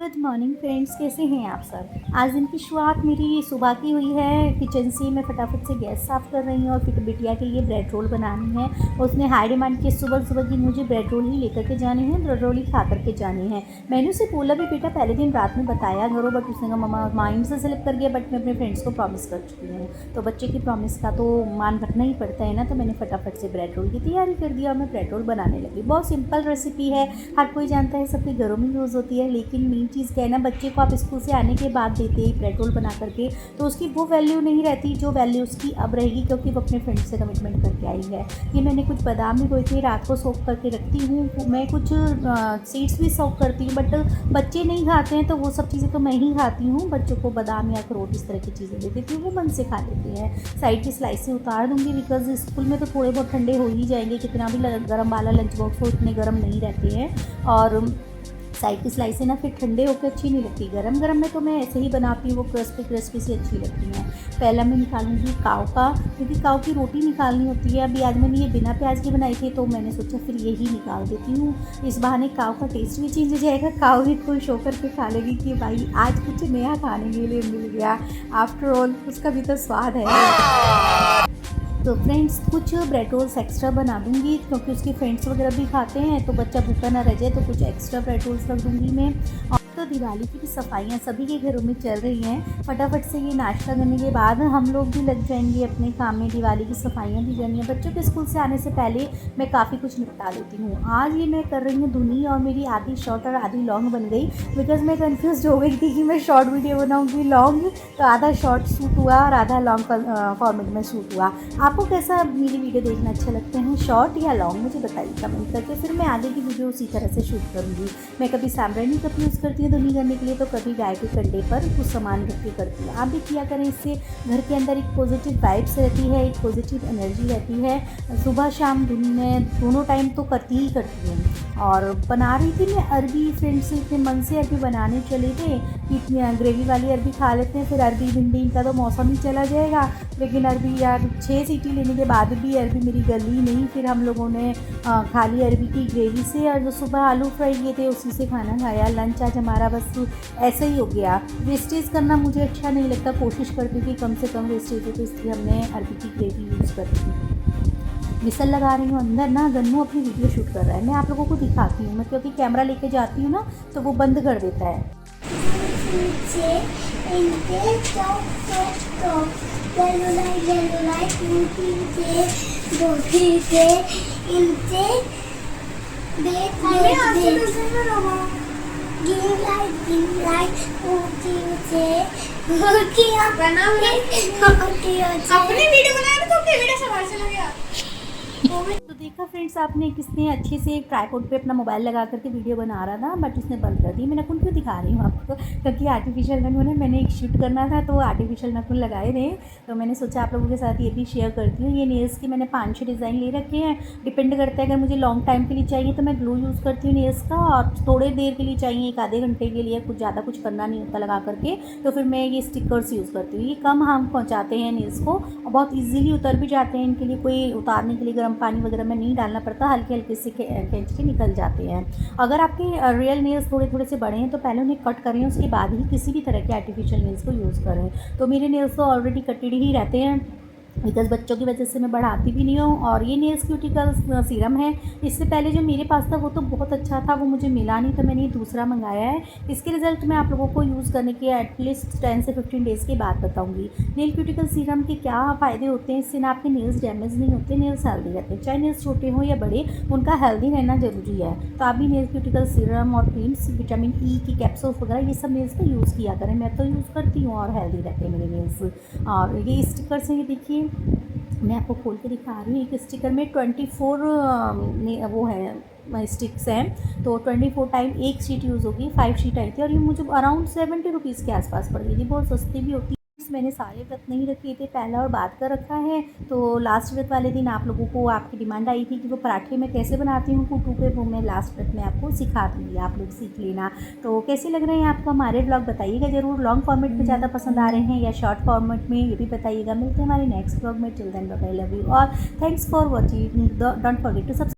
Good morning friends, कैसे हैं आप सब। आज दिन की शुरुआत मेरी सुबह की हुई है। किचन से मैं फटाफट से गैस साफ़ कर रही हूँ और फिर बिटिया के लिए ब्रेड रोल बनानी है। उसने हाई डिमांड की सुबह सुबह की मुझे ब्रेड रोल ही लेकर के जाने हैं, ब्रेड रोल ही खा करके जानी है। मैंने उसे बोला भी बेटा पहले दिन रात में बताया करो, बट उसने कहा मम्मा माइंड से स्लिप कर गया, बट मैं अपने फ्रेंड्स को प्रॉमिस कर चुकी हूँ। तो बच्चे की प्रॉमिस का तो मान रखना ही पड़ता है ना। तो मैंने फटाफट से ब्रेड रोल की तैयारी कर दिया और मैं ब्रेड रोल बनाने लगी। बहुत सिंपल रेसिपी है, हर कोई जानता है, सबके घरों में यूज़ होती है। लेकिन मेन चीज़ क्या है ना, बच्चे को आप स्कूल से आने के बाद देते ही ब्रेड रोल बना करके, तो उसकी वो वैल्यू नहीं रहती जो वैल्यू उसकी अब रहेगी, क्योंकि वो अपने फ्रेंड से कमिटमेंट करके आई है। ये मैंने कुछ बादाम भी बोए थे, रात को सोक करके रखती हूँ। मैं कुछ सीड्स भी सोक करती हूँ, बट बच्चे नहीं खाते हैं तो वो सब चीज़ें तो मैं ही खाती हूँ। बच्चों को बादाम या अखरोट इस तरह की चीज़ें दे देती हूँ, वो मन से खा लेते हैं। साइड की स्लाइस से उतार दूँगी, बिकॉज स्कूल में तो थोड़े बहुत ठंडे हो ही जाएंगे, कितना भी गर्म वाला लंच बॉक्स हो, इतने गर्म नहीं रहते हैं। और साइड की स्लाइसें ना फिर ठंडे होकर अच्छी नहीं लगती, गरम गरम में तो मैं ऐसे ही बनाती हूँ, वो क्रिस्पी क्रिस्पी सी अच्छी लगती हैं। पहला मैं निकालूंगी काव का, क्योंकि काव की रोटी निकालनी होती है। अभी आज मैंने ये बिना प्याज की बनाई थी, तो मैंने सोचा फिर यही निकाल देती हूँ। इस बहाने काव का टेस्ट भी चेंज हो जाएगा, काव भी खुश होकर के खा लेगी कि भाई आज कुछ नया खाने के लिए मिल गया। आफ्टर ऑल उसका भी तो स्वाद है। तो फ्रेंड्स कुछ ब्रेड रोल्स एक्स्ट्रा बना दूंगी, क्योंकि उसके फ्रेंड्स वगैरह भी खाते हैं, तो बच्चा भूखा ना रह जाए, तो कुछ एक्स्ट्रा ब्रेड रोल्स रख दूंगी मैं। और तो दिवाली की भी सफाइयाँ सभी के घरों में चल रही हैं। फटाफट से ये नाश्ता करने के बाद हम लोग भी लग जाएंगे अपने काम में। दिवाली की सफाइयाँ भी करनी है। बच्चों के स्कूल से आने से पहले मैं काफ़ी कुछ निपटा लेती हूँ। आज ये मैं कर रही हूँ धुनी, और मेरी आधी शॉर्ट और आधी लॉन्ग बन गई, बिकॉज मैं कन्फ्यूज हो गई थी कि मैं शॉर्ट वीडियो बनाऊँगी लॉन्ग, तो आधा शॉर्ट शूट हुआ और आधा लॉन्ग फॉर्मेट में शूट हुआ। आपको कैसा मेरी वीडियो देखना अच्छे लगते हैं, शॉर्ट या लॉन्ग, मुझे बताइए कमेंट करके। फिर मैं आगे की वीडियो उसी तरह से शूट करूँगी। मैं कभी सैमरनी कप यूज़ करती हूँ धुनी करने के लिए, तो कभी गाय के कंडे पर कुछ सामान रख के करती हूँ। आप भी किया करें, इससे घर के अंदर एक पॉजिटिव वाइब्स रहती है, एक पॉजिटिव एनर्जी रहती है। सुबह शाम धुनी में दोनों टाइम तो करती ही करती हूँ। और बना रही थी मैं अरबी, फ्रेंड्स इतने मन से अरबी बनाने चले थे कि ग्रेवी वाली अरबी खा लेते हैं, फिर अरबी भिंडी इनका तो मौसम ही चला जाएगा। लेकिन अरबी यार 6 सीटी लेने के बाद भी अरबी मेरी गली नहीं। फिर हम लोगों ने खाली अरबी की ग्रेवी से, और जो सुबह आलू फ्राई किए थे उसी से खाना खाया। लंच आज हमारा बस ऐसा ही हो गया। वेस्टेज करना मुझे अच्छा नहीं लगता, कोशिश करती थी कम से कम वेस्टेज हो, तो इसलिए हमने अरबी की ग्रेवी यूज़ कर दी। विसल लगा रही हूँ अंदर ना, गन्नू अपनी वीडियो शूट कर रहा है। मैं आप लोगों को दिखाती हूँ, मैं क्योंकि कैमरा लेके जाती हूँ ना, तो वो बंद कर देता है। अपनी वीडियो बनाया तो अपनी वीडियो से बाहर चला गया। तो देखा फ्रेंड्स आपने, किसने अच्छे से ट्राइपॉड पे अपना मोबाइल लगा करके वीडियो बना रहा था, बट उसने बंद कर दी। मैं नखून क्यों दिखा रही हूँ आपको, क्योंकि आर्टिफिशियल नखून है, मैंने एक शूट करना था तो आर्टिफिशियल नखून लगाए थे, तो मैंने सोचा आप लोगों के साथ ये भी शेयर करती हूँ। ये नेल्स की मैंने 5-6 डिज़ाइन ले रखे हैं, डिपेंड करता है। अगर मुझे लॉन्ग टाइम के लिए चाहिए तो मैं ग्लू यूज़ करती हूँ नेल्स का, और थोड़े देर के लिए चाहिए, 1 आधे घंटे के लिए, कुछ ज़्यादा कुछ करना नहीं होता लगा करके, तो फिर मैं ये स्टिकर्स यूज़ करती हूँ। ये कम हार्म पहुँचाते हैं नेल्स को, और बहुत ईजिली उतर भी जाते हैं। इनके लिए कोई उतारने के लिए गर्म पानी वगैरह में नहीं डालना पड़ता, हल्के हल्के से खींच के निकल जाते हैं। अगर आपके रियल नेल्स थोड़े थोड़े से बड़े हैं तो पहले उन्हें कट करें, उसके बाद ही किसी भी तरह के आर्टिफिशियल नेल्स को यूज़ करें। तो मेरे नेल्स तो ऑलरेडी कटेड ही रहते हैं, बिकॉज बच्चों की वजह से मैं बढ़ाती भी नहीं हूँ। और ये नेल्स क्यूटिकल सीरम है, इससे पहले जो मेरे पास था वो तो बहुत अच्छा था, वो मुझे मिला नहीं, तो मैंने ये दूसरा मंगाया है। इसके रिजल्ट मैं आप लोगों को यूज़ करने के एटलीस्ट 10 से 15 डेज़ के बाद बताऊँगी। नेल क्यूटिकल सीरम के क्या फ़ायदे होते हैं, इससे ना आपके नेल्स डैमेज नहीं होते, नेल्स हेल्दी रहते हैं। चाहे नेल्स छोटे हों या बड़े, उनका हेल्दी रहना ज़रूरी है। तो आप भी नेल क्यूटिकल सीरम और क्रीम्स, विटामिन ई की कैप्सूल्स वगैरह, ये सब नेल्स पर यूज़ किया करें। मैं तो यूज़ करती हूँ और हेल्दी रहते हैं मेरे नेल्स। और ये स्टिकर्स हैं, ये देखिए मैं आपको खोल के दिखा रही हूँ। एक स्टिकर में 24 वो है स्टिक्स हैं, तो 24 टाइम एक शीट यूज़ होगी। 5 शीट आई थी, और ये मुझे अराउंड 70 रुपीज़ के आसपास पड़ गई थी, बहुत सस्ती भी होती है। मैंने सारे व्रत नहीं रखे थे, पहला और बाद का रखा है। तो लास्ट व्रत वाले दिन आप लोगों को आपकी डिमांड आई थी कि वो पराठे मैं कैसे बनाती हूँ कुटू के, वो मैं लास्ट व्रत में आपको सिखा दूँगी, आप लोग सीख लेना। तो कैसे लग रहे हैं आपको हमारे ब्लॉग, बताइएगा ज़रूर। लॉन्ग फॉर्मेट में ज़्यादा पसंद आ रहे हैं या शॉर्ट फॉर्मेट में, ये भी बताइएगा। मिलते हैं हमारे नेक्स्ट ब्लॉग में। Till then bye bye, love you और thanks for watching. Don't forget to subscribe.